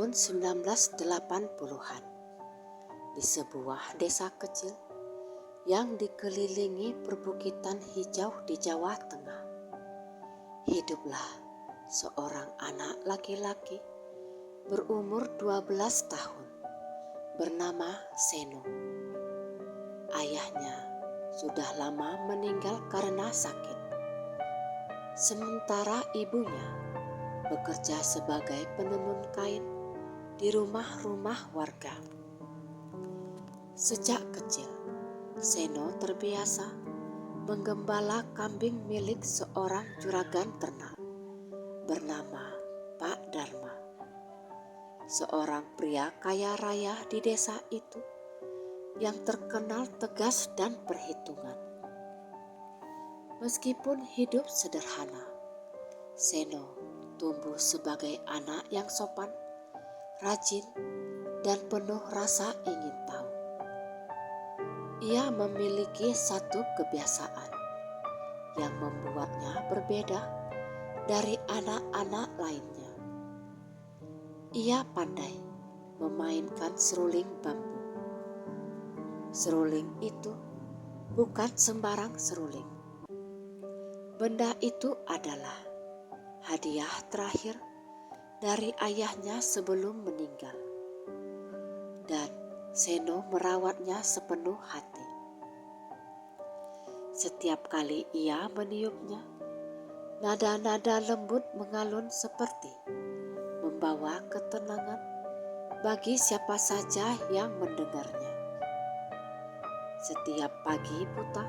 tahun 1980-an di sebuah desa kecil yang dikelilingi perbukitan hijau di Jawa Tengah. Hiduplah seorang anak laki-laki berumur 12 tahun bernama Seno. Ayahnya sudah lama meninggal karena sakit. Sementara ibunya bekerja sebagai penenun kain di rumah-rumah warga. Sejak kecil, Seno terbiasa menggembala kambing milik seorang juragan ternak bernama Pak Darma, seorang pria kaya raya di desa itu yang terkenal tegas dan perhitungan. Meskipun hidup sederhana, Seno tumbuh sebagai anak yang sopan, rajin, dan penuh rasa ingin tahu. Ia memiliki satu kebiasaan yang membuatnya berbeda dari anak-anak lainnya. Ia pandai memainkan seruling bambu. Seruling itu bukan sembarang seruling. Benda itu adalah hadiah terakhir dari ayahnya sebelum meninggal, dan Seno merawatnya sepenuh hati. Setiap kali ia meniupnya, nada-nada lembut mengalun seperti membawa ketenangan bagi siapa saja yang mendengarnya. Setiap pagi buta,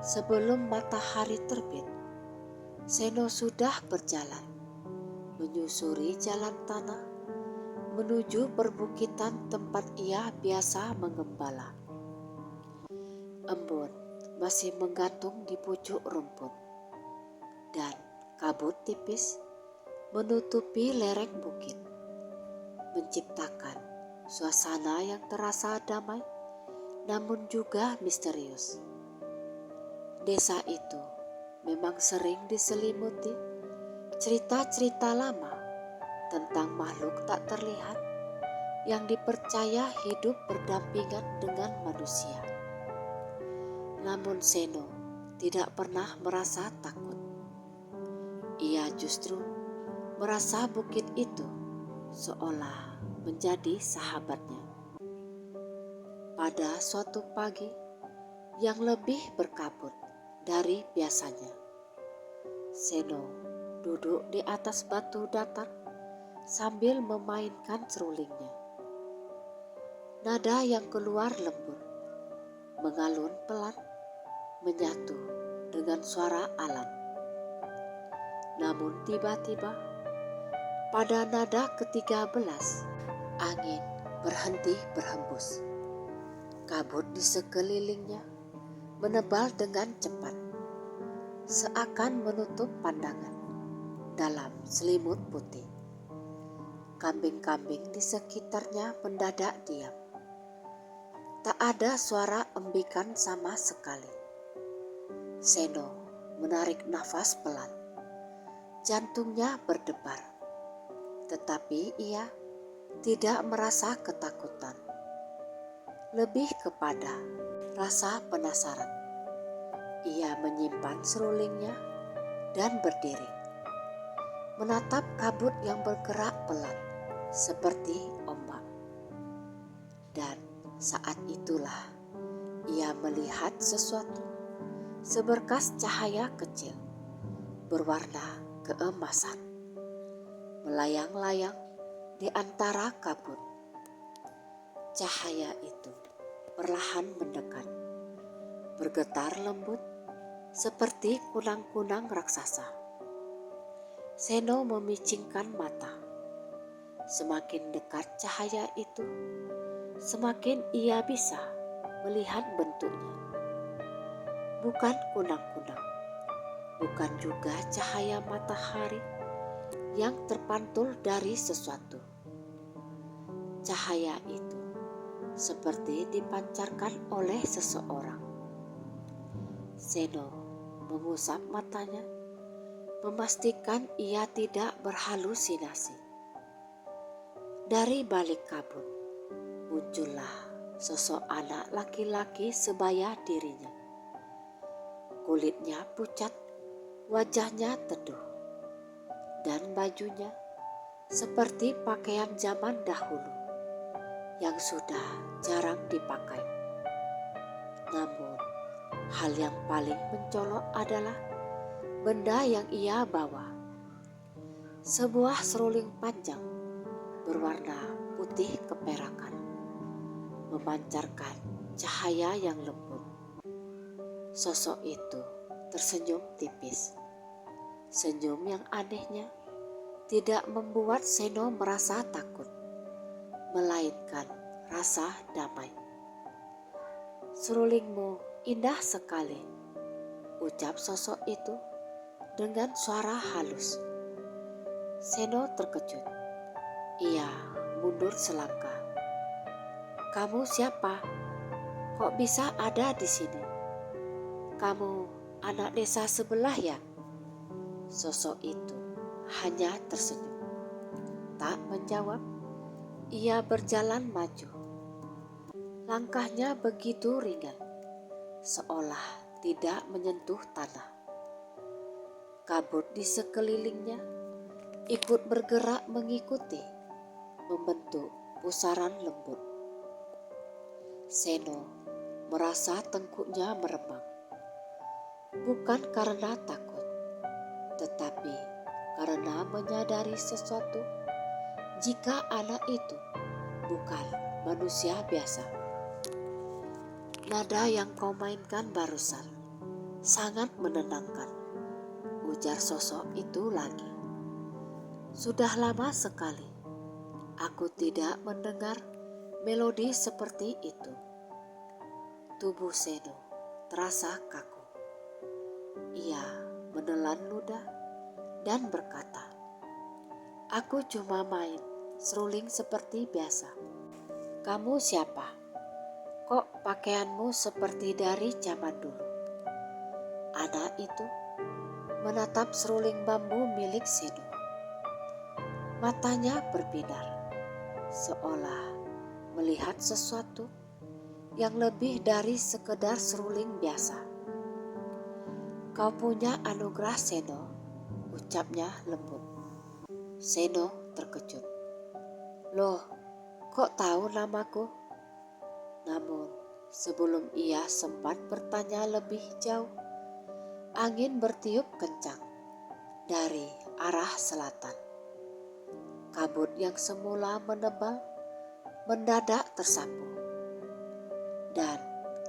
sebelum matahari terbit, Seno sudah berjalan, menyusuri jalan tanah, menuju perbukitan tempat ia biasa menggembala. Embun masih menggantung di pucuk rumput, dan kabut tipis menutupi lereng bukit, menciptakan suasana yang terasa damai namun juga misterius. Desa itu memang sering diselimuti cerita-cerita lama tentang makhluk tak terlihat yang dipercaya hidup berdampingan dengan manusia. Namun Seno tidak pernah merasa takut. Ia justru merasa bukit itu seolah menjadi sahabatnya. Pada suatu pagi yang lebih berkabut dari biasanya, Seno duduk di atas batu datar sambil memainkan serulingnya. Nada yang keluar lembut, mengalun pelan, menyatu dengan suara alam. Namun tiba-tiba, pada nada ke-13, angin berhenti berhembus. Kabut di sekelilingnya menebal dengan cepat, seakan menutup pandangan dalam selimut putih. Kambing-kambing di sekitarnya mendadak diam. Tak ada suara embikan sama sekali. Seno menarik nafas pelan. Jantungnya berdebar, tetapi ia tidak merasa ketakutan. Lebih kepada rasa penasaran. Ia menyimpan serulingnya dan berdiri, menatap kabut yang bergerak pelan seperti ombak. Dan saat itulah ia melihat sesuatu, seberkas cahaya kecil berwarna keemasan, melayang-layang di antara kabut. Cahaya itu perlahan mendekat, bergetar lembut seperti kunang-kunang raksasa. Seno memicingkan mata. Semakin dekat cahaya itu, semakin ia bisa melihat bentuknya. Bukan kunang-kunang, bukan juga cahaya matahari yang terpantul dari sesuatu. Cahaya itu seperti dipancarkan oleh seseorang. Seno mengusap matanya, memastikan ia tidak berhalusinasi. Dari balik kabut muncullah sosok anak laki-laki sebaya dirinya. Kulitnya pucat, wajahnya teduh, dan bajunya seperti pakaian zaman dahulu yang sudah jarang dipakai. Namun, hal yang paling mencolok adalah benda yang ia bawa. Sebuah seruling panjang berwarna putih keperakan, memancarkan cahaya yang lembut. Sosok itu tersenyum tipis. Senyum yang anehnya tidak membuat Seno merasa takut, melainkan rasa damai. "Serulingmu indah sekali," ucap sosok itu dengan suara halus. Seno terkejut. Ia mundur selangkah. "Kamu siapa? Kok bisa ada di sini? Kamu anak desa sebelah ya?" Sosok itu hanya tersenyum, tak menjawab. Ia berjalan maju. Langkahnya begitu ringan, seolah tidak menyentuh tanah. Kabut di sekelilingnya ikut bergerak mengikuti, membentuk pusaran lembut. Seno merasa tengkuknya meremang, bukan karena takut, tetapi karena menyadari sesuatu. Jika anak itu bukan manusia biasa. "Nada yang kau mainkan barusan sangat menenangkan," ujar sosok itu lagi. "Sudah lama sekali aku tidak mendengar melodi seperti itu." Tubuh Seno terasa kaku. Ia menelan ludah dan berkata, "Aku cuma main seruling seperti biasa." "Kamu siapa? Kok pakaianmu seperti dari zaman dulu?" Anak itu menatap seruling bambu milik Seno. Matanya berbinar, seolah melihat sesuatu yang lebih dari sekedar seruling biasa. "Kau punya anugerah, Seno," ucapnya lembut. Seno terkejut. "Loh, kok tahu namaku?" Namun sebelum ia sempat bertanya lebih jauh, angin bertiup kencang dari arah selatan. Kabut yang semula menebal mendadak tersapu. Dan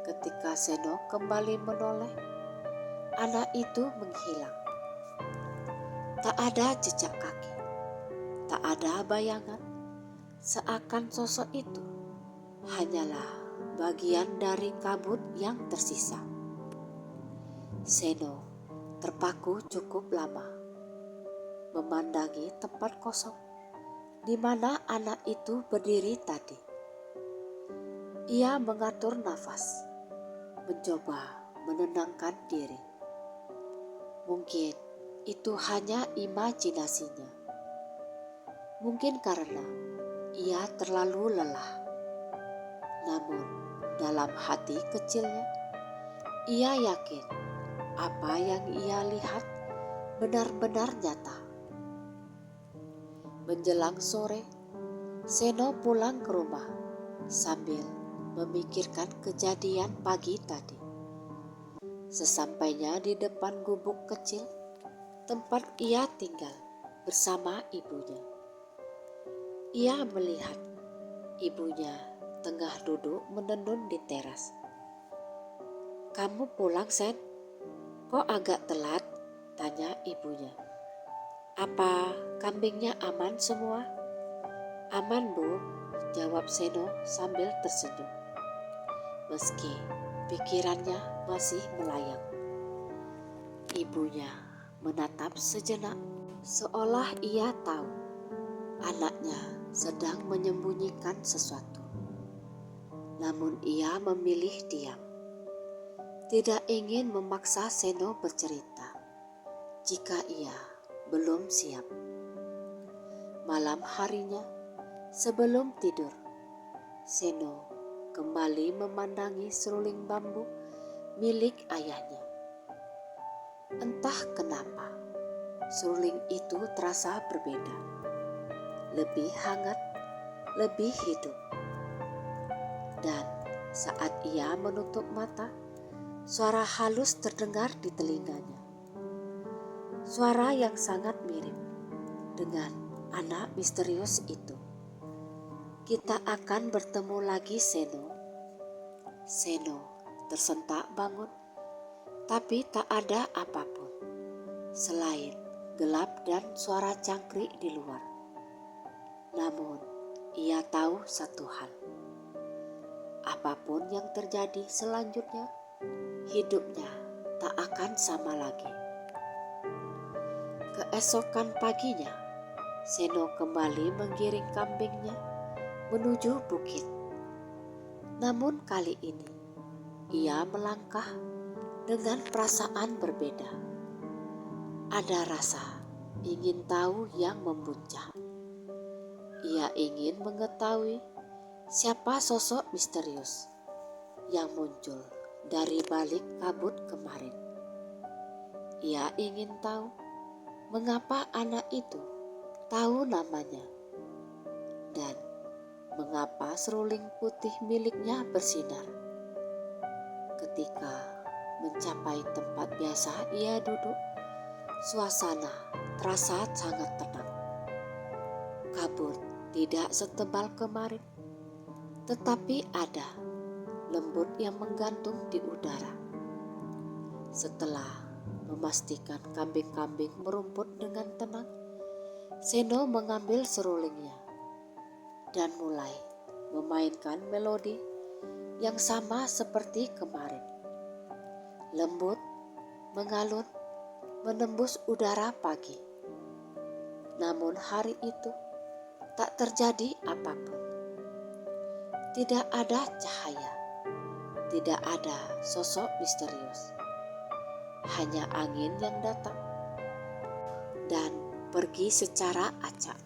ketika Seno kembali menoleh, anak itu menghilang. Tak ada jejak kaki, tak ada bayangan, seakan sosok itu hanyalah bagian dari kabut yang tersisa. Seno terpaku cukup lama, memandangi tempat kosong di mana anak itu berdiri tadi. Ia mengatur nafas, mencoba menenangkan diri. Mungkin itu hanya imajinasinya. Mungkin karena ia terlalu lelah. Namun dalam hati kecilnya, ia yakin apa yang ia lihat benar-benar nyata. Menjelang sore, Seno pulang ke rumah sambil memikirkan kejadian pagi tadi. Sesampainya di depan gubuk kecil tempat ia tinggal bersama ibunya, ia melihat ibunya tengah duduk menenun di teras. "Kamu pulang, Sen? Kok agak telat?" tanya ibunya. "Apa kambingnya aman semua?" "Aman, Bu," jawab Seno sambil tersenyum, meski pikirannya masih melayang. Ibunya menatap sejenak, seolah ia tahu anaknya sedang menyembunyikan sesuatu. Namun ia memilih diam, tidak ingin memaksa Seno bercerita jika ia belum siap. Malam harinya, Sebelum tidur, Seno kembali memandangi seruling bambu milik ayahnya. Entah kenapa, seruling itu terasa berbeda, lebih hangat, lebih hidup. Dan saat ia menutup mata, suara halus terdengar di telinganya. Suara yang sangat mirip dengan anak misterius itu. Kita akan bertemu lagi, Seno. Seno tersentak bangun, tapi tak ada apapun selain gelap dan suara cangkrik di luar. Namun, ia tahu satu hal. Apapun yang terjadi selanjutnya, hidupnya tak akan sama lagi. Keesokan paginya, Seno kembali menggiring kambingnya menuju bukit. Namun kali ini, ia melangkah dengan perasaan berbeda. Ada rasa ingin tahu yang membuncah. Ia ingin mengetahui siapa sosok misterius yang muncul dari balik kabut kemarin. Ia ingin tahu mengapa anak itu tahu namanya dan mengapa seruling putih miliknya bersinar. Ketika mencapai tempat biasa ia duduk, suasana terasa sangat tenang. Kabut tidak setebal kemarin, tetapi ada lembut yang menggantung di udara. Setelah memastikan kambing-kambing merumput dengan tenang, Seno mengambil serulingnya dan mulai memainkan melodi yang sama seperti kemarin. Lembut, mengalun, menembus udara pagi. Namun hari itu tak terjadi apapun. Tidak ada cahaya, tidak ada sosok misterius. Hanya angin yang datang dan pergi secara acak.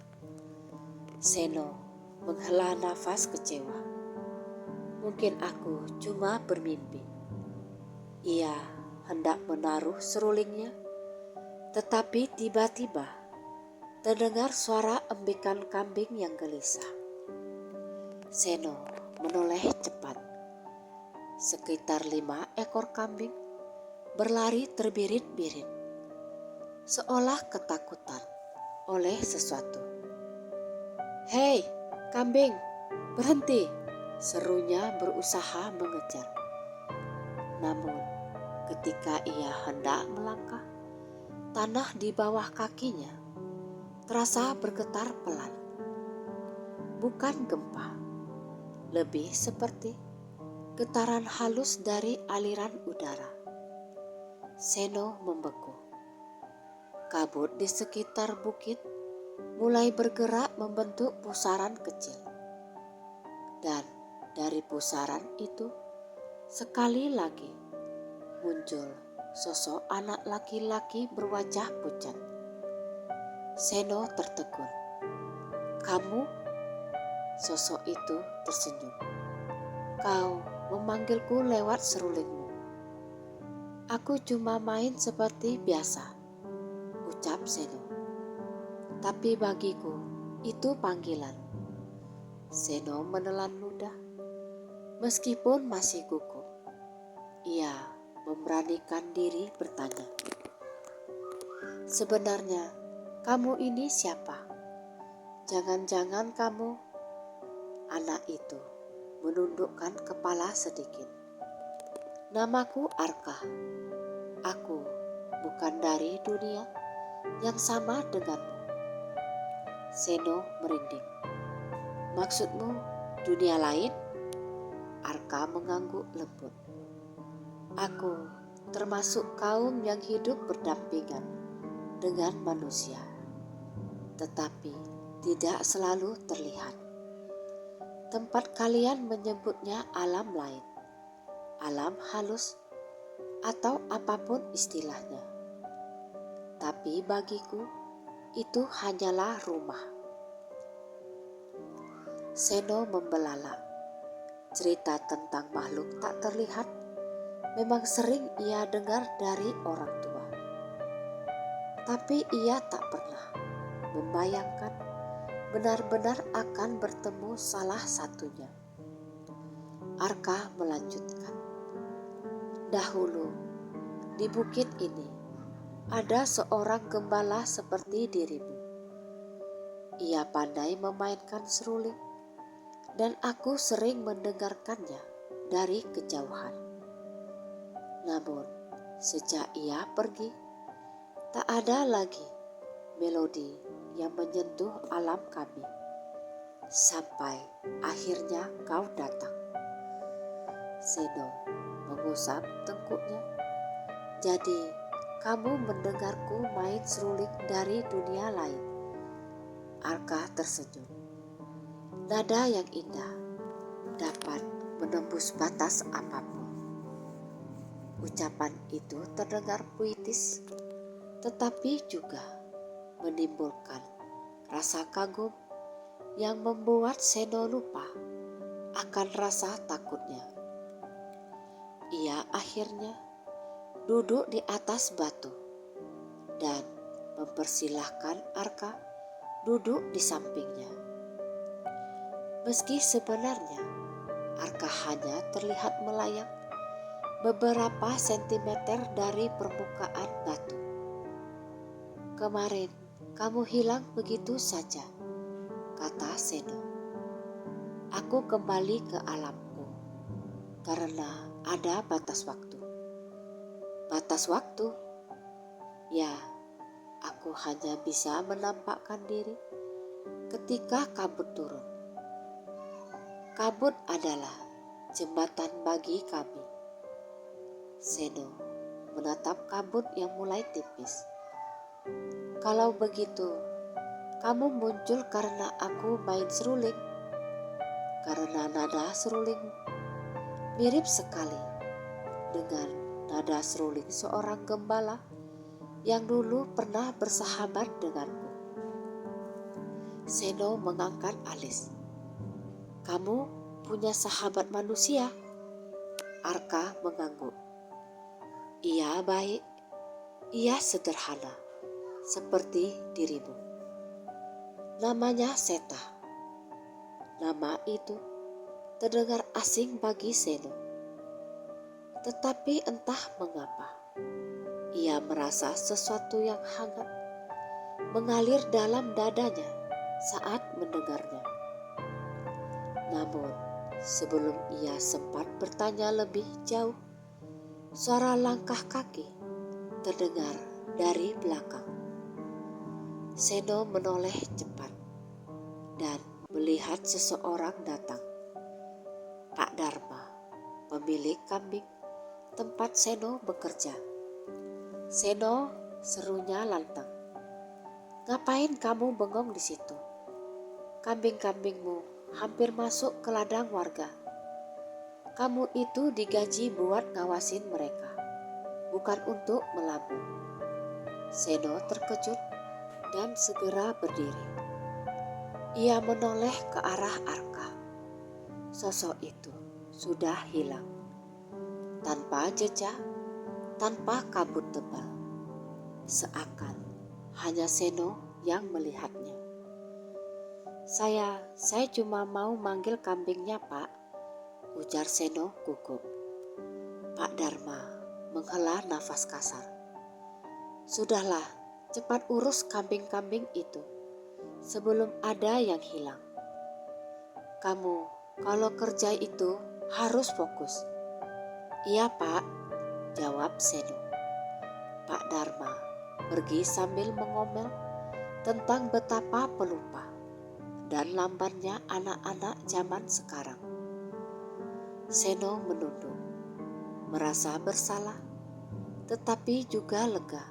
Seno menghela nafas kecewa. Mungkin aku cuma bermimpi. Ia hendak menaruh serulingnya, tetapi tiba-tiba terdengar suara embikan kambing yang gelisah. Seno menoleh cepat. Sekitar 5 ekor kambing berlari terbirit-birit, seolah ketakutan oleh sesuatu. "Hei, kambing, berhenti!" serunya berusaha mengejar. Namun, ketika ia hendak melangkah, tanah di bawah kakinya terasa bergetar pelan. Bukan gempa, lebih seperti getaran halus dari aliran udara. Seno membeku. Kabut di sekitar bukit mulai bergerak membentuk pusaran kecil. Dan dari pusaran itu, sekali lagi muncul sosok anak laki-laki berwajah pucat. Seno tertegun. "Kamu?" Sosok itu tersenyum. "Kau memanggilku lewat serulingmu." "Aku cuma main seperti biasa," ucap Seno. "Tapi bagiku itu panggilan." Seno menelan ludah. Meskipun masih gugup, ia memberanikan diri bertanya, "Sebenarnya kamu ini siapa? Jangan-jangan kamu..." Anak itu menundukkan kepala sedikit. "Namaku Arka. Aku bukan dari dunia yang sama denganmu." Seno merinding. "Maksudmu dunia lain?" Arka mengangguk lembut. "Aku termasuk kaum yang hidup berdampingan dengan manusia, tetapi tidak selalu terlihat. Tempat kalian menyebutnya alam lain, alam halus, atau apapun istilahnya. Tapi bagiku itu hanyalah rumah." Seno membelalak. Cerita tentang makhluk tak terlihat memang sering ia dengar dari orang tua. Tapi ia tak pernah membayangkan benar-benar akan bertemu salah satunya. Arka melanjutkan. Dahulu, di bukit ini, ada seorang gembala seperti dirimu. Ia pandai memainkan seruling, dan aku sering mendengarkannya dari kejauhan. Namun, sejak ia pergi, tak ada lagi melodi yang menyentuh alam kami. Sampai akhirnya kau datang. Seno mengusap tengkuknya. Jadi, kamu mendengarku main seruling dari dunia lain. Arka tersenyum. Nada yang indah dapat menembus batas apapun. Ucapan itu terdengar puitis, tetapi juga menimbulkan rasa kagum yang membuat Seno lupa akan rasa takutnya. Ia akhirnya duduk di atas batu dan mempersilahkan Arka duduk di sampingnya. Meski sebenarnya Arka hanya terlihat melayang beberapa sentimeter dari permukaan batu. Kemarin kamu hilang begitu saja, kata Seno. Aku kembali ke alamku karena ada batas waktu. Batas waktu? Ya, aku hanya bisa menampakkan diri ketika kabut turun. Kabut adalah jembatan bagi kami. Seno menatap kabut yang mulai tipis. Kalau begitu, kamu muncul karena aku main seruling. Karena nada seruling mirip sekali dengan nada seruling seorang gembala yang dulu pernah bersahabat denganku. Seno mengangkat alis. Kamu punya sahabat manusia? Arka mengangguk. Ia baik, ia sederhana, seperti dirimu. Namanya Seta. Nama itu terdengar asing bagi Seno. Tetapi entah mengapa, ia merasa sesuatu yang hangat mengalir dalam dadanya saat mendengarnya. Namun, sebelum ia sempat bertanya lebih jauh, suara langkah kaki terdengar dari belakang. Seno menoleh cepat dan melihat seseorang datang. Pak Dharma, pemilik kambing tempat Seno bekerja. Seno, serunya lantang. Ngapain kamu bengong di situ? Kambing-kambingmu hampir masuk ke ladang warga. Kamu itu digaji buat ngawasin mereka, bukan untuk melabung. Seno terkejut dan segera berdiri. Ia menoleh ke arah Arka. Sosok itu sudah hilang. Tanpa jejak, tanpa kabut tebal. Seakan hanya Seno yang melihatnya. Saya cuma mau manggil kambingnya, Pak, ujar Seno gugup. Pak Dharma menghela nafas kasar. Sudahlah, cepat urus kambing-kambing itu sebelum ada yang hilang. Kamu kalau kerja itu harus fokus. Iya, Pak, jawab Seno. Pak Dharma pergi sambil mengomel tentang betapa pelupa dan lambannya anak-anak zaman sekarang. Seno menunduk, merasa bersalah, tetapi juga lega,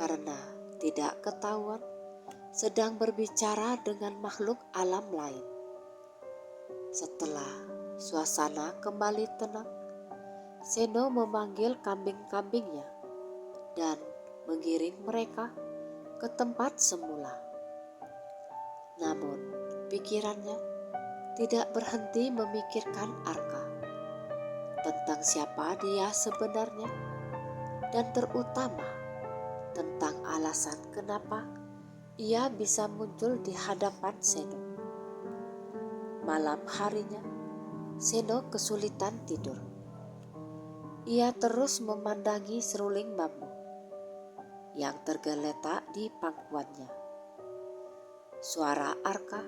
karena tidak ketahuan sedang berbicara dengan makhluk alam lain. Setelah suasana kembali tenang, Seno memanggil kambing-kambingnya dan mengiring mereka ke tempat semula. Namun pikirannya tidak berhenti memikirkan Arka, tentang siapa dia sebenarnya, dan terutama tentang alasan kenapa ia bisa muncul di hadapan Seno. Malam harinya, Seno kesulitan tidur. Ia terus memandangi seruling bambu yang tergeletak di pangkuannya. Suara Arka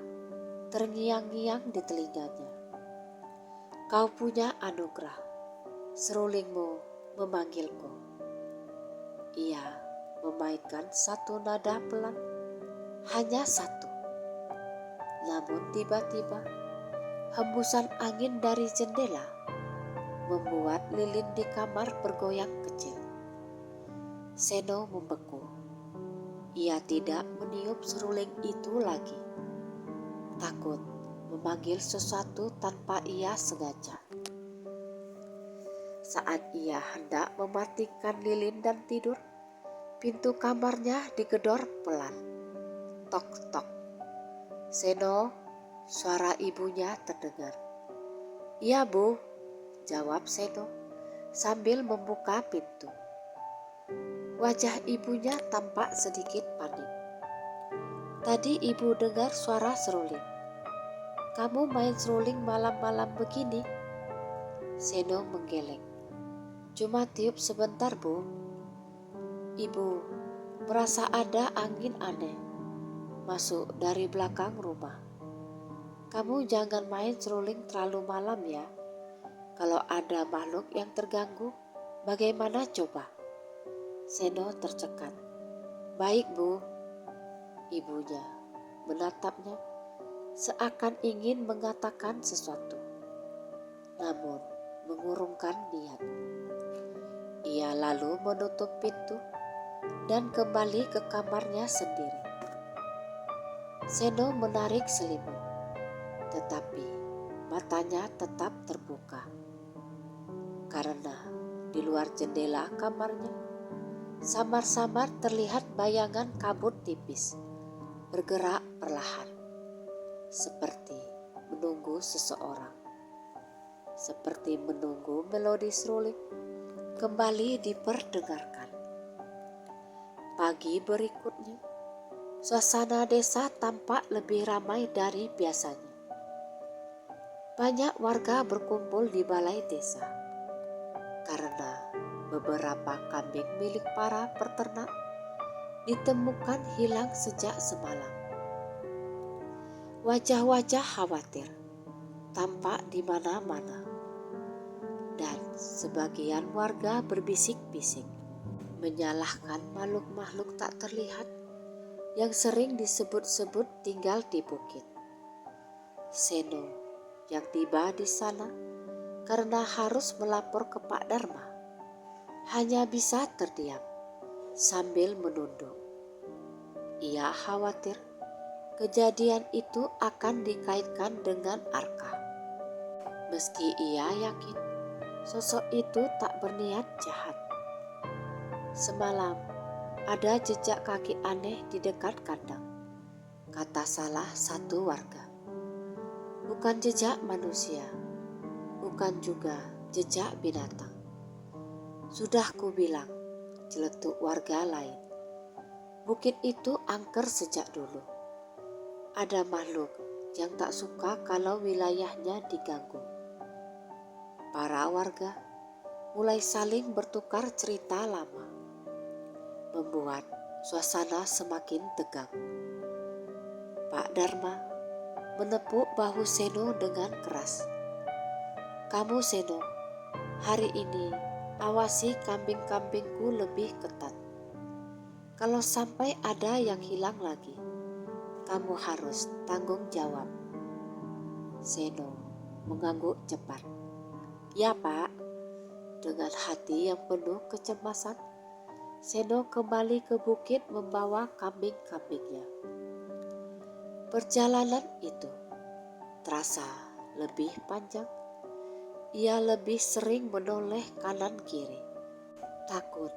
terngiang-ngiang di telinganya. "Kau punya anugerah, serulingmu memanggilku." Ia memainkan satu nada pelan, hanya satu. Namun tiba-tiba hembusan angin dari jendela membuat lilin di kamar bergoyang kecil. Seno membeku. Ia tidak meniup seruling itu lagi. Takut memanggil sesuatu tanpa ia sengaja. Saat ia hendak mematikan lilin dan tidur, pintu kamarnya digedor pelan. Tok tok. "Seno," suara ibunya terdengar. "Iya, Bu," jawab Seno sambil membuka pintu. Wajah ibunya tampak sedikit panik. "Tadi ibu dengar suara seruling. Kamu main seruling malam-malam begini?" Seno menggeleng. "Cuma tiup sebentar, Bu. Ibu merasa ada angin aneh masuk dari belakang rumah. Kamu jangan main seruling terlalu malam ya. Kalau ada makhluk yang terganggu, bagaimana coba?" Seno tercekat. "Baik, Bu." Ibunya menatapnya seakan ingin mengatakan sesuatu, namun mengurungkan niat. Ia lalu menutup pintu dan kembali ke kamarnya sendiri. Seno menarik selimut, tetapi matanya tetap terbuka. Karena di luar jendela kamarnya, samar-samar terlihat bayangan kabut tipis, bergerak perlahan, seperti menunggu seseorang. Seperti menunggu melodi seruling kembali diperdengarkan. Pagi berikutnya, suasana desa tampak lebih ramai dari biasanya. Banyak warga berkumpul di balai desa karena beberapa kambing milik para peternak ditemukan hilang sejak semalam. Wajah-wajah khawatir tampak di mana-mana, dan sebagian warga berbisik-bisik menyalahkan makhluk-makhluk tak terlihat yang sering disebut-sebut tinggal di bukit. Seno yang tiba di sana karena harus melapor ke Pak Dharma hanya bisa terdiam sambil menunduk. Ia khawatir kejadian itu akan dikaitkan dengan Arka. Meski ia yakin sosok itu tak berniat jahat. "Semalam ada jejak kaki aneh di dekat kandang," kata salah satu warga. "Bukan jejak manusia, bukan juga jejak binatang." "Sudah kubilang," celetuk warga lain. "Bukit itu angker sejak dulu. Ada makhluk yang tak suka kalau wilayahnya diganggu." Para warga mulai saling bertukar cerita lama, membuat suasana semakin tegang. Pak Dharma menepuk bahu Seno dengan keras. "Kamu Seno, hari ini awasi kambing-kambingku lebih ketat. Kalau sampai ada yang hilang lagi, kamu harus tanggung jawab." Seno mengangguk cepat. "Ya, Pak." Dengan hati yang penuh kecemasan, Seno kembali ke bukit membawa kambing-kambingnya. Perjalanan itu terasa lebih panjang. Ia lebih sering menoleh kanan kiri, takut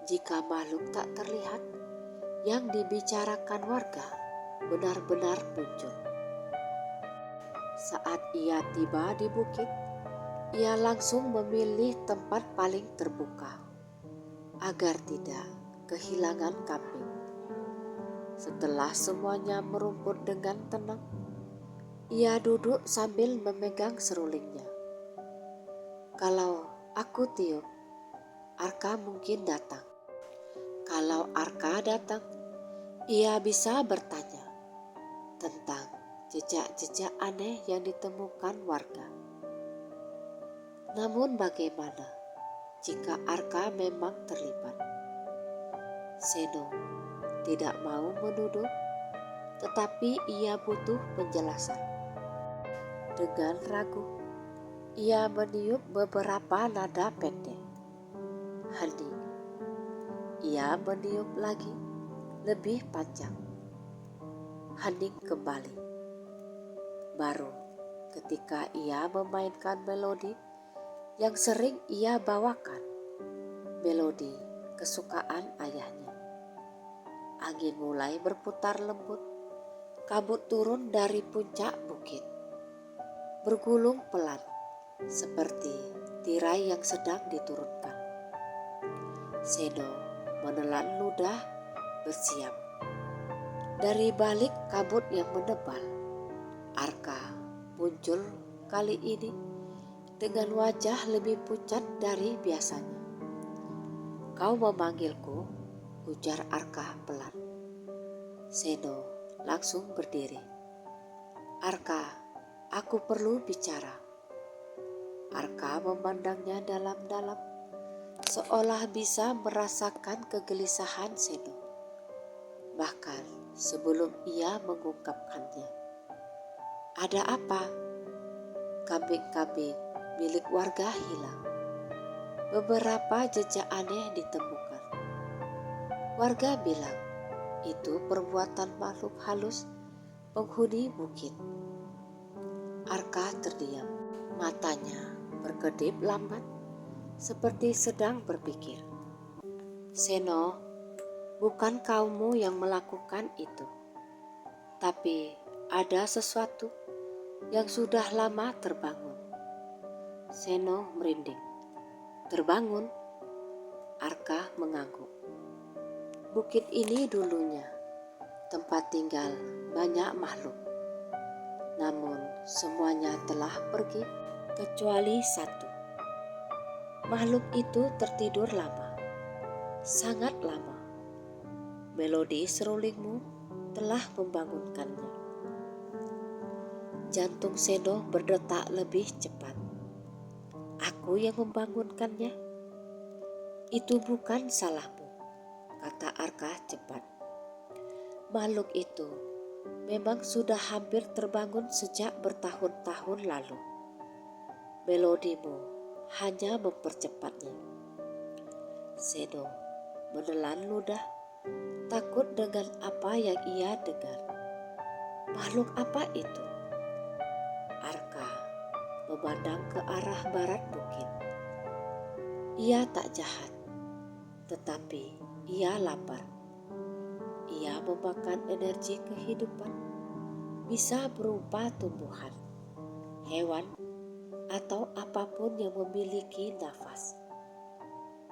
jika makhluk tak terlihat yang dibicarakan warga benar-benar muncul. Saat ia tiba di bukit, ia langsung memilih tempat paling terbuka agar tidak kehilangan kambing. Setelah semuanya merumput dengan tenang, ia duduk sambil memegang serulingnya. Kalau aku tiup, Arka mungkin datang. Kalau Arka datang, ia bisa bertanya tentang jejak-jejak aneh yang ditemukan warga. Namun bagaimana jika Arka memang terlibat? Seno tidak mau menuduh, tetapi ia butuh penjelasan. Dengan ragu, ia meniup beberapa nada pendek. Hening. Ia meniup lagi, lebih panjang. Hening kembali. Baru ketika ia memainkan melodi yang sering ia bawakan, melodi kesukaan ayahnya. Angin mulai berputar lembut, kabut turun dari puncak bukit, bergulung pelan seperti tirai yang sedang diturunkan. Seno menelan ludah bersiap. Dari balik kabut yang menebal, Arka muncul kali ini dengan wajah lebih pucat dari biasanya. Kau memanggilku, ujar Arka pelan. Seno langsung berdiri. Arka, aku perlu bicara. Arka memandangnya dalam-dalam, seolah bisa merasakan kegelisahan Seno. Bahkan sebelum ia mengungkapkannya. Ada apa? Kambing-kambing milik warga hilang. Beberapa jejak aneh ditemukan. Warga bilang itu perbuatan makhluk halus penghuni bukit. Arka terdiam. Matanya berkedip lambat seperti sedang berpikir. Seno, bukan kaummu yang melakukan itu. Tapi ada sesuatu yang sudah lama terbangun. Seno merinding. Terbangun? Arka mengangguk. Bukit ini dulunya tempat tinggal banyak makhluk. Namun semuanya telah pergi kecuali satu. Makhluk itu tertidur lama, sangat lama. Melodi serulingmu telah membangunkannya. Jantung Seno berdetak lebih cepat. Aku yang membangunkannya? Itu bukan salahmu, kata Arka cepat. Makhluk itu memang sudah hampir terbangun sejak bertahun-tahun lalu. Melodimu hanya mempercepatnya. Seno menelan ludah, takut dengan apa yang ia dengar. Makhluk apa itu? Arka memandang ke arah barat bukit. Ia tak jahat, tetapi ia lapar. Ia memakan energi kehidupan, bisa berupa tumbuhan, hewan, atau apapun yang memiliki nafas.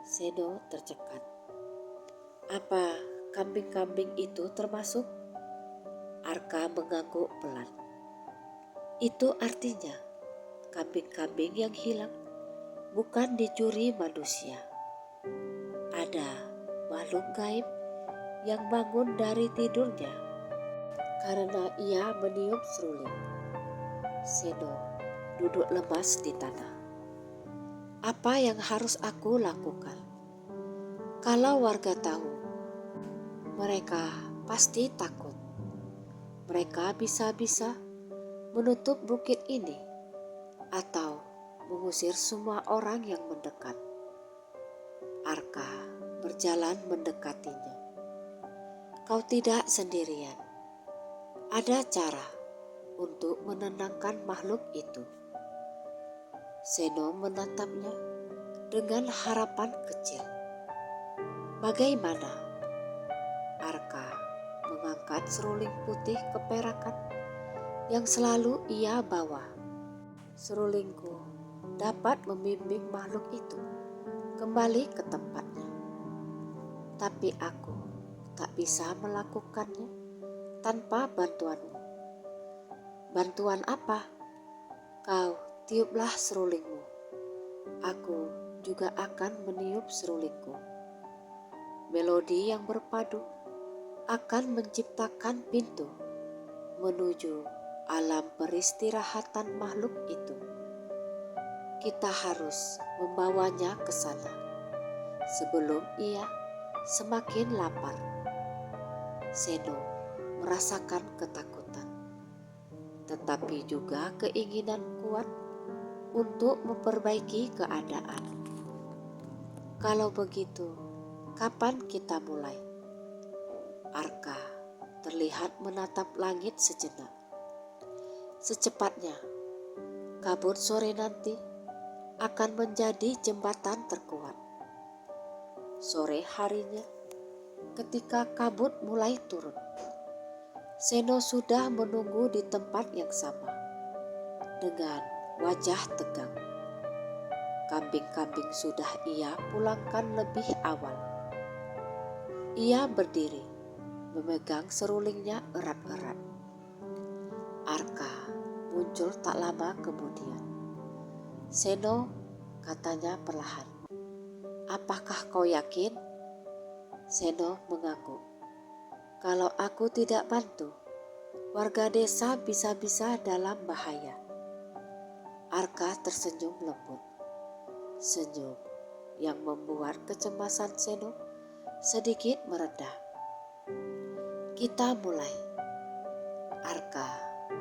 Seno tercekat. Apa kambing-kambing itu termasuk? Arka mengangguk pelan. Itu artinya kambing-kambing yang hilang bukan dicuri manusia. Ada makhluk gaib yang bangun dari tidurnya karena ia meniup seruling. Seno duduk lemas di tanah. Apa yang harus aku lakukan? Kalau warga tahu, mereka pasti takut. Mereka bisa-bisa menutup bukit ini atau mengusir semua orang yang mendekat. Arka berjalan mendekatinya. Kau tidak sendirian. Ada cara untuk menenangkan makhluk itu. Seno menatapnya dengan harapan kecil. Bagaimana? Arka mengangkat seruling putih keperakan yang selalu ia bawa. Serulingku dapat membimbing makhluk itu kembali ke tempatnya. Tapi aku tak bisa melakukannya tanpa bantuanmu. Bantuan apa? Kau tiuplah serulingmu. Aku juga akan meniup serulingku. Melodi yang berpadu akan menciptakan pintu menuju alam peristirahatan makhluk itu. Kita harus membawanya ke sana sebelum ia semakin lapar. Seno merasakan ketakutan, tetapi juga keinginan kuat untuk memperbaiki keadaan. Kalau begitu, kapan kita mulai? Arka terlihat menatap langit sejenak. Secepatnya, kabut sore nanti akan menjadi jembatan terkuat. Sore harinya, ketika kabut mulai turun, Seno sudah menunggu di tempat yang sama dengan wajah tegang. Kambing-kambing sudah ia pulangkan lebih awal. Ia berdiri, memegang serulingnya erat-erat. Arka muncul tak lama kemudian. Seno, katanya perlahan. Apakah kau yakin? Seno mengangguk. Kalau aku tidak bantu, warga desa bisa-bisa dalam bahaya. Arka tersenyum lembut. Senyum yang membuat kecemasan Seno sedikit mereda. Kita mulai. Arka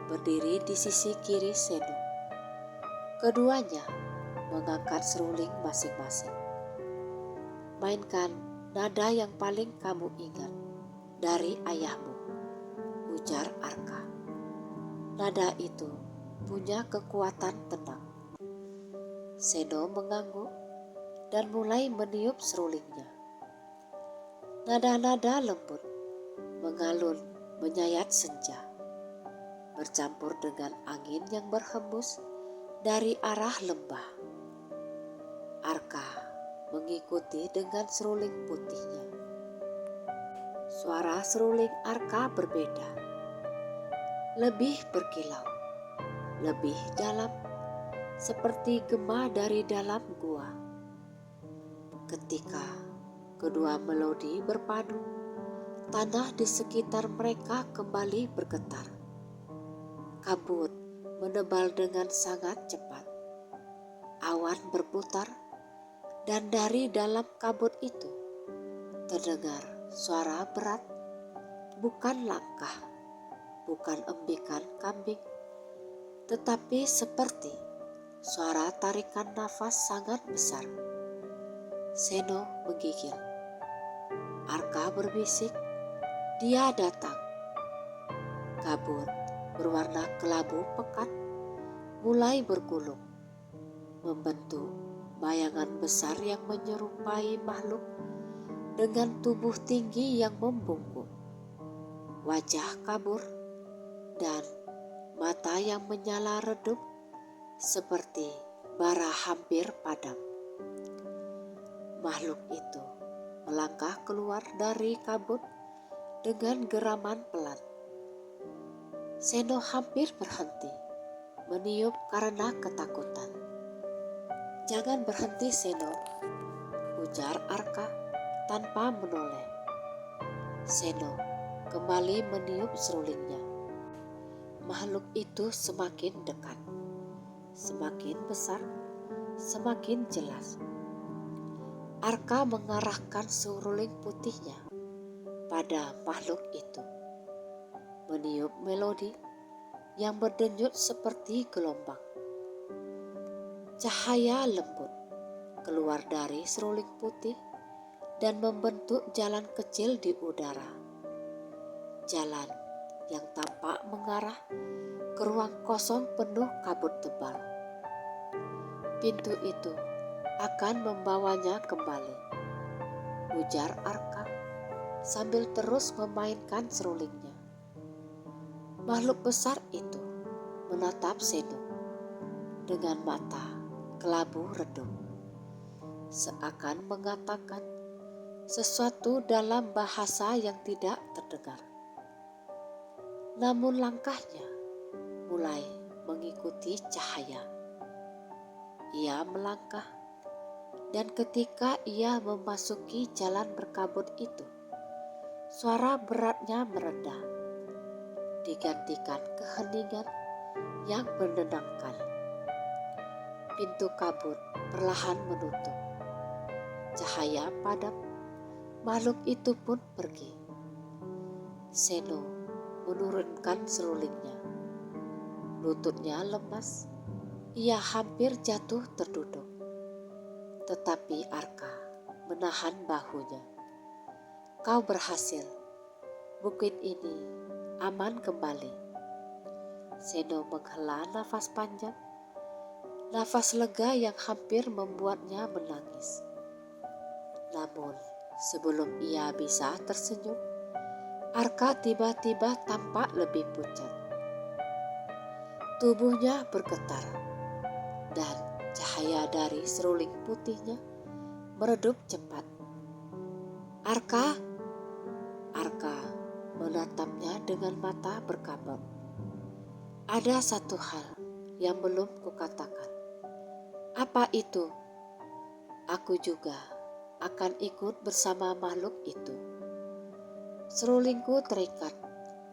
berdiri di sisi kiri Seno. Keduanya mengangkat seruling masing-masing. Mainkan nada yang paling kamu ingat dari ayahmu, ujar Arka. Nada itu punya kekuatan tenang. Seno mengangguk dan mulai meniup serulingnya. Nada-nada lembut mengalun menyayat senja, bercampur dengan angin yang berhembus dari arah lembah. Arka mengikuti dengan seruling putihnya. Suara seruling Arka berbeda, lebih berkilau, lebih dalam, seperti gema dari dalam gua. Ketika kedua melodi berpadu, tanah di sekitar mereka kembali bergetar. Kabut menebal dengan sangat cepat. Awan berputar, dan dari dalam kabut itu terdengar suara berat, bukan langkah, bukan embikan kambing, tetapi seperti suara tarikan nafas sangat besar. Seno menggigil. Arka berbisik, dia datang. Kabut berwarna kelabu pekat mulai bergulung, membentuk bayangan besar yang menyerupai makhluk dengan tubuh tinggi yang membungkuk, wajah kabur, dan mata yang menyala redup seperti bara hampir padam. Makhluk itu melangkah keluar dari kabut dengan geraman pelan. Seno hampir berhenti, meniup karena ketakutan. Jangan berhenti, Seno, ujar Arka tanpa menoleh. Seno kembali meniup serulingnya. Makhluk itu semakin dekat, semakin besar, semakin jelas. Arka mengarahkan seruling putihnya pada makhluk itu, meniup melodi yang berdenyut seperti gelombang. Cahaya lembut keluar dari seruling putih dan membentuk jalan kecil di udara. Jalan yang tampak mengarah ke ruang kosong penuh kabut tebal. Pintu itu akan membawanya kembali, ujar Arka sambil terus memainkan serulingnya. Makhluk besar itu menatap Seno dengan mata kelabu redup, seakan mengatakan sesuatu dalam bahasa yang tidak terdengar. Namun langkahnya mulai mengikuti cahaya. Ia melangkah, dan ketika ia memasuki jalan berkabut itu, suara beratnya meredah, digantikan keheningan yang menenangkan. Pintu kabut perlahan menutup. Cahaya padam, makhluk itu pun pergi. Seno menurunkan serulingnya. Lututnya lemas, ia hampir jatuh terduduk. Tetapi Arka menahan bahunya. Kau berhasil, bukit ini aman kembali. Seno menghela nafas panjang, nafas lega yang hampir membuatnya menangis. Namun sebelum ia bisa tersenyum, Arka tiba-tiba tampak lebih pucat. Tubuhnya bergetar, dan cahaya dari seruling putihnya meredup cepat. Arka menatapnya dengan mata berkabut. Ada satu hal yang belum kukatakan. Apa itu? Aku juga akan ikut bersama makhluk itu. Serulingku terikat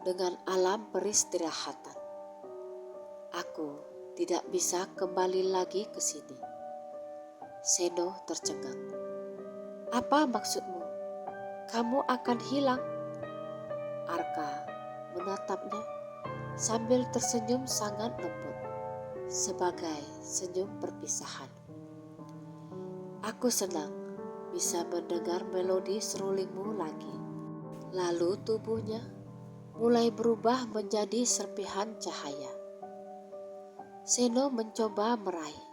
dengan alam peristirahatan. Aku tidak bisa kembali lagi ke sini. Seno tercengang. Apa maksudmu? Kamu akan hilang? Arka menatapnya sambil tersenyum sangat lembut, sebagai senyum perpisahan. Aku senang bisa mendengar melodi serulingmu lagi. Lalu tubuhnya mulai berubah menjadi serpihan cahaya. Seno mencoba meraih,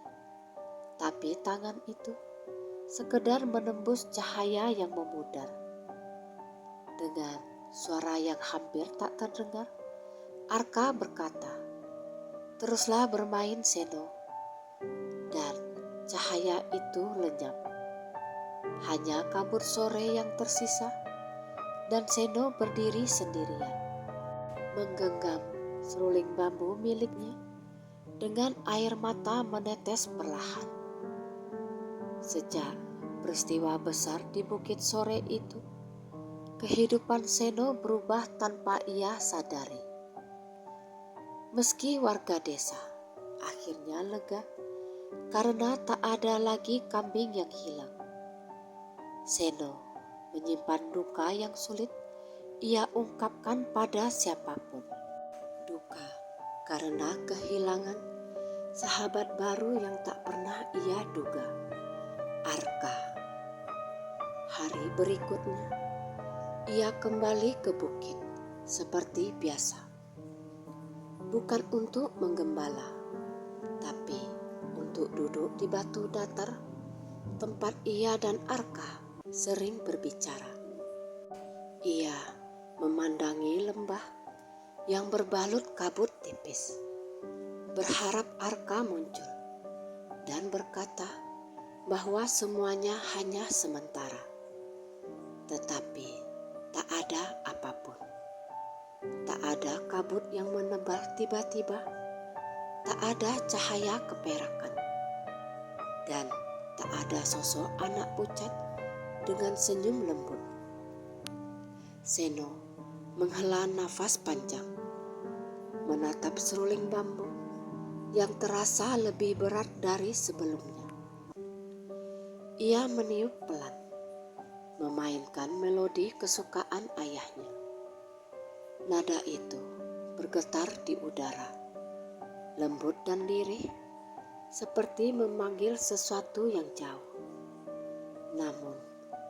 tapi tangan itu sekedar menembus cahaya yang memudar. Dengan suara yang hampir tak terdengar, Arka berkata, "Teruslah bermain, Seno." Dan cahaya itu lenyap. Hanya kabut sore yang tersisa, dan Seno berdiri sendirian, menggenggam seruling bambu miliknya dengan air mata menetes perlahan. Sejak peristiwa besar di Bukit Sore itu, kehidupan Seno berubah tanpa ia sadari. Meski warga desa akhirnya lega karena tak ada lagi kambing yang hilang, Seno menyimpan duka yang sulit ia ungkapkan pada siapapun. Duka karena kehilangan sahabat baru yang tak pernah ia duga, Arka. Hari berikutnya, ia kembali ke bukit seperti biasa. Bukan untuk menggembala, tapi untuk duduk di batu datar, tempat ia dan Arka sering berbicara. Ia memandangi lembah yang berbalut kabut tipis, berharap Arka muncul, dan berkata bahwa semuanya hanya sementara. Tetapi tak ada apapun. Tak ada kabut yang menebal tiba-tiba, tak ada cahaya keperakan, dan tak ada sosok anak pucat dengan senyum lembut. Seno menghela nafas panjang, menatap seruling bambu yang terasa lebih berat dari sebelumnya. Ia meniup pelan, memainkan melodi kesukaan ayahnya. Nada itu bergetar di udara, lembut dan lirih, seperti memanggil sesuatu yang jauh. Namun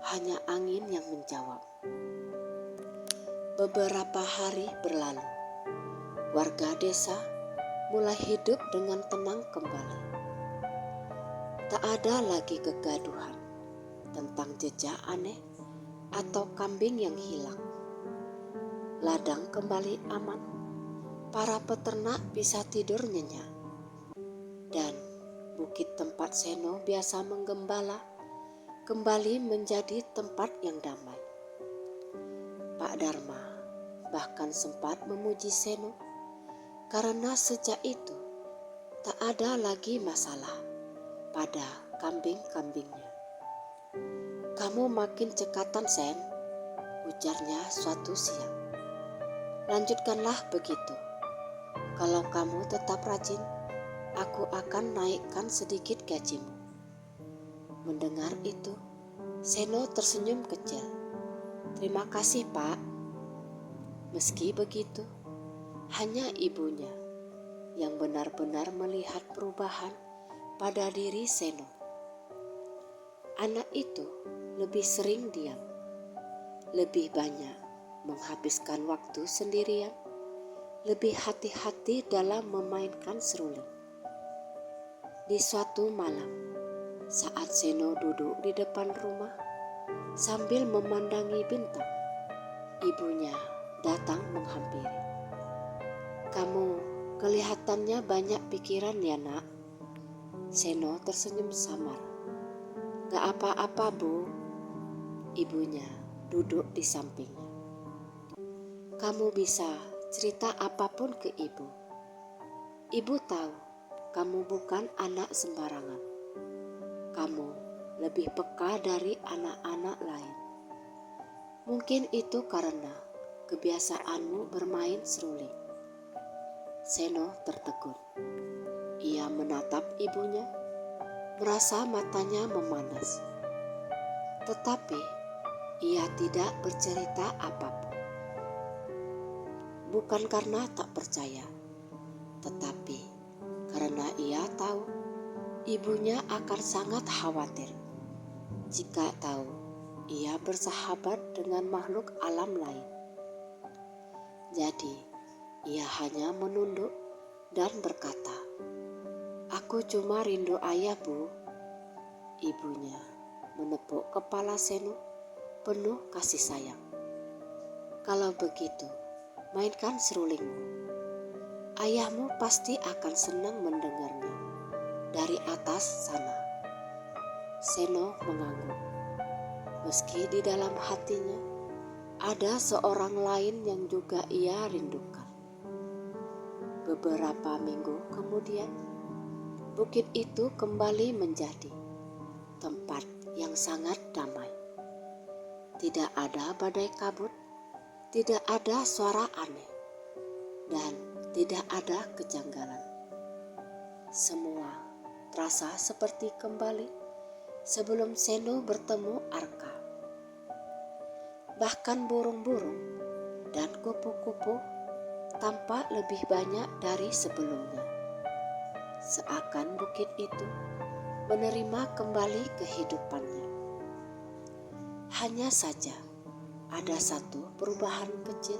hanya angin yang menjawab. Beberapa hari berlalu. Warga desa mulai hidup dengan tenang kembali. Tak ada lagi kegaduhan tentang jejak aneh atau kambing yang hilang. Ladang kembali aman, para peternak bisa tidur nyenyak, dan bukit tempat Seno biasa menggembala kembali menjadi tempat yang damai. Pak Dharma bahkan sempat memuji Seno karena sejak itu tak ada lagi masalah pada kambing-kambingnya. "Kamu makin cekatan, Sen," ujarnya suatu siang. "Lanjutkanlah begitu. Kalau kamu tetap rajin, aku akan naikkan sedikit gajimu." Mendengar itu, Seno tersenyum kecil. "Terima kasih, Pak." Meski begitu, hanya ibunya yang benar-benar melihat perubahan pada diri Seno. Anak itu lebih sering diam, lebih banyak menghabiskan waktu sendirian, lebih hati-hati dalam memainkan seruling. Di suatu malam, saat Seno duduk di depan rumah sambil memandangi bintang, ibunya datang menghampiri. "Kamu kelihatannya banyak pikiran ya, Nak." Seno tersenyum samar. "Gak apa-apa, Bu." Ibunya duduk di sampingnya. "Kamu bisa cerita apapun ke Ibu. Ibu tahu kamu bukan anak sembarangan. Kamu lebih peka dari anak-anak lain. Mungkin itu karena kebiasaanmu bermain seruling." Seno tertegun. Ia menatap ibunya, merasa matanya memanas. Tetapi ia tidak bercerita apapun. Bukan karena tak percaya, tetapi karena ia tahu ibunya akan sangat khawatir jika tahu ia bersahabat dengan makhluk alam lain. Jadi ia hanya menunduk dan berkata, "Aku cuma rindu ayah, Bu." Ibunya menepuk kepala Seno penuh kasih sayang. "Kalau begitu, mainkan serulingmu. Ayahmu pasti akan senang mendengarnya dari atas sana." Seno mengangguk. Meski di dalam hatinya ada seorang lain yang juga ia rindukan. Beberapa minggu kemudian, bukit itu kembali menjadi tempat yang sangat damai. Tidak ada badai kabut, tidak ada suara aneh, dan tidak ada kejanggalan. Semua terasa seperti kembali sebelum Seno bertemu Arka. Bahkan burung-burung dan kupu-kupu tampak lebih banyak dari sebelumnya. Seakan bukit itu menerima kembali kehidupannya. Hanya saja ada satu perubahan kecil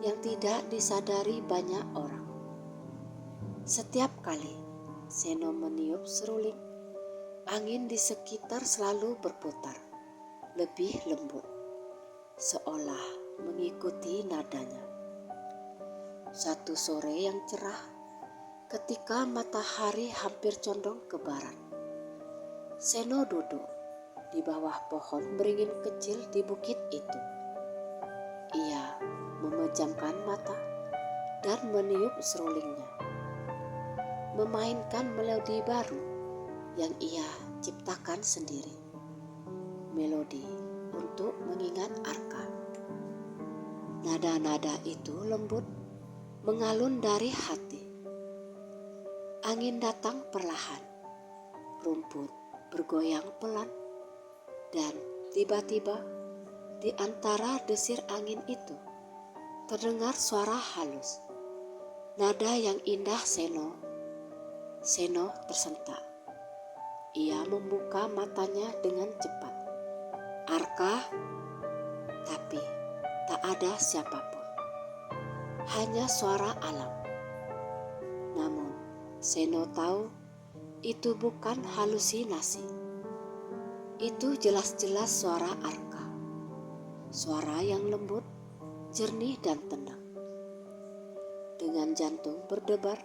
yang tidak disadari banyak orang. Setiap kali Seno meniup seruling, angin di sekitar selalu berputar, lebih lembut, seolah mengikuti nadanya. Satu sore yang cerah, ketika matahari hampir condong ke barat, Seno duduk di bawah pohon beringin kecil di bukit itu. Ia memejamkan mata dan meniup serulingnya, memainkan melodi baru yang ia ciptakan sendiri. Melodi untuk mengingat Arka. Nada-nada itu lembut, mengalun dari hati. Angin datang perlahan, rumput bergoyang pelan, dan tiba-tiba di antara desir angin itu terdengar suara halus. Nada yang indah Seno. Seno tersentak. Ia membuka matanya dengan cepat. "Arka?" Tapi tak ada siapapun. Hanya suara alam. Namun Seno tahu itu bukan halusinasi. Itu jelas-jelas suara Arka. Suara yang lembut, jernih dan tenang. Dengan jantung berdebar,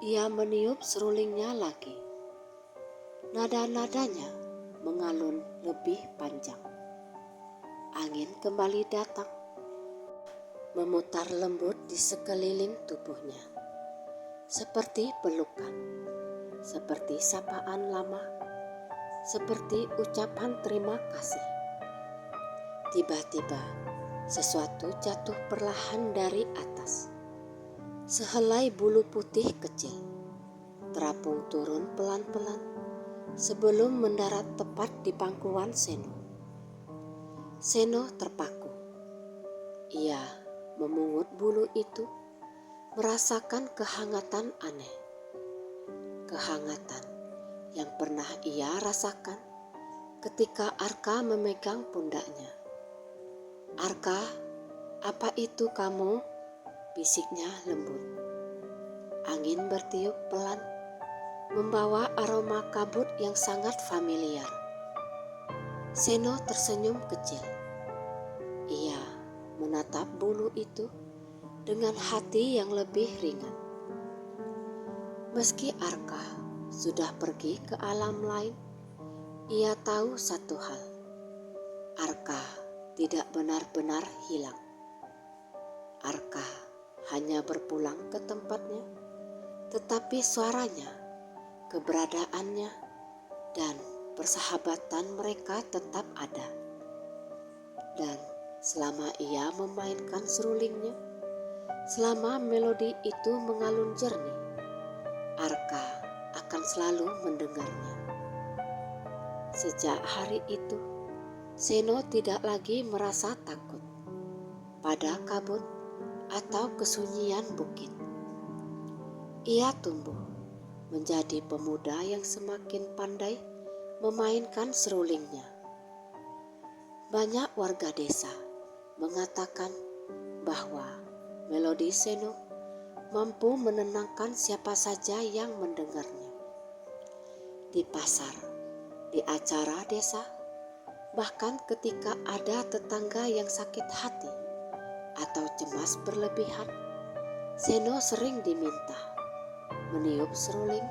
ia meniup serulingnya lagi. Nada-nadanya mengalun lebih panjang. Angin kembali datang, memutar lembut di sekeliling tubuhnya. Seperti pelukan, seperti sapaan lama, seperti ucapan terima kasih. Tiba-tiba, sesuatu jatuh perlahan dari atas. Sehelai bulu putih kecil, terapung turun pelan-pelan sebelum mendarat tepat di pangkuan Seno. Seno terpaku. Ia memungut bulu itu, merasakan kehangatan aneh. Kehangatan yang pernah ia rasakan ketika Arka memegang pundaknya. "Arka, apa itu kamu?" bisiknya lembut. Angin bertiup pelan, membawa aroma kabut yang sangat familiar. Seno tersenyum kecil. Ia menatap bulu itu dengan hati yang lebih ringan. Meski Arka sudah pergi ke alam lain, ia tahu satu hal. Arka tidak benar-benar hilang. Arka hanya berpulang ke tempatnya, tetapi suaranya, keberadaannya, dan persahabatan mereka tetap ada. Dan selama ia memainkan serulingnya, selama melodi itu mengalun jernih, Arka akan selalu mendengarnya. Sejak hari itu, Seno tidak lagi merasa takut pada kabut atau kesunyian bukit. Ia tumbuh menjadi pemuda yang semakin pandai memainkan serulingnya. Banyak warga desa mengatakan bahwa melodi Seno mampu menenangkan siapa saja yang mendengarnya. Di pasar, di acara desa, bahkan ketika ada tetangga yang sakit hati atau cemas berlebihan, Seno sering diminta meniup seruling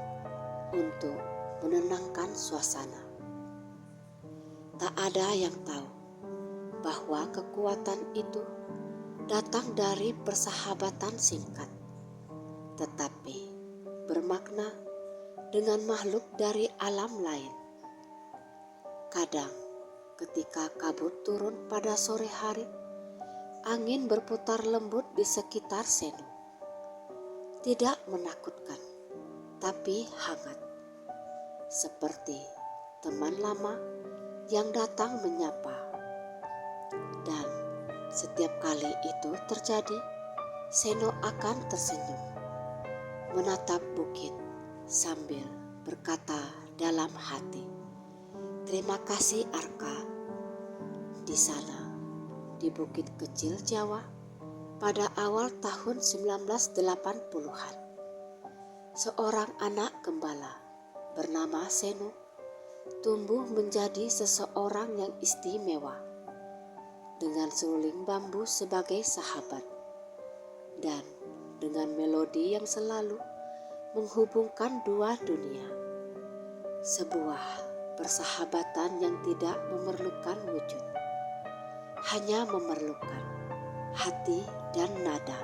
untuk menenangkan suasana. Tak ada yang tahu bahwa kekuatan itu datang dari persahabatan singkat, tetapi bermakna dengan makhluk dari alam lain. Kadang ketika kabut turun pada sore hari, angin berputar lembut di sekitar Seno. Tidak menakutkan, tapi hangat. Seperti teman lama yang datang menyapa. Dan setiap kali itu terjadi, Seno akan tersenyum, menatap bukit sambil berkata dalam hati, "Terima kasih Arka." Di sana, di bukit kecil Jawa, pada awal tahun 1980-an, seorang anak gembala bernama Seno tumbuh menjadi seseorang yang istimewa, dengan seruling bambu sebagai sahabat, dan dengan melodi yang selalu menghubungkan dua dunia. Sebuah persahabatan yang tidak memerlukan wujud, hanya memerlukan hati dan nada.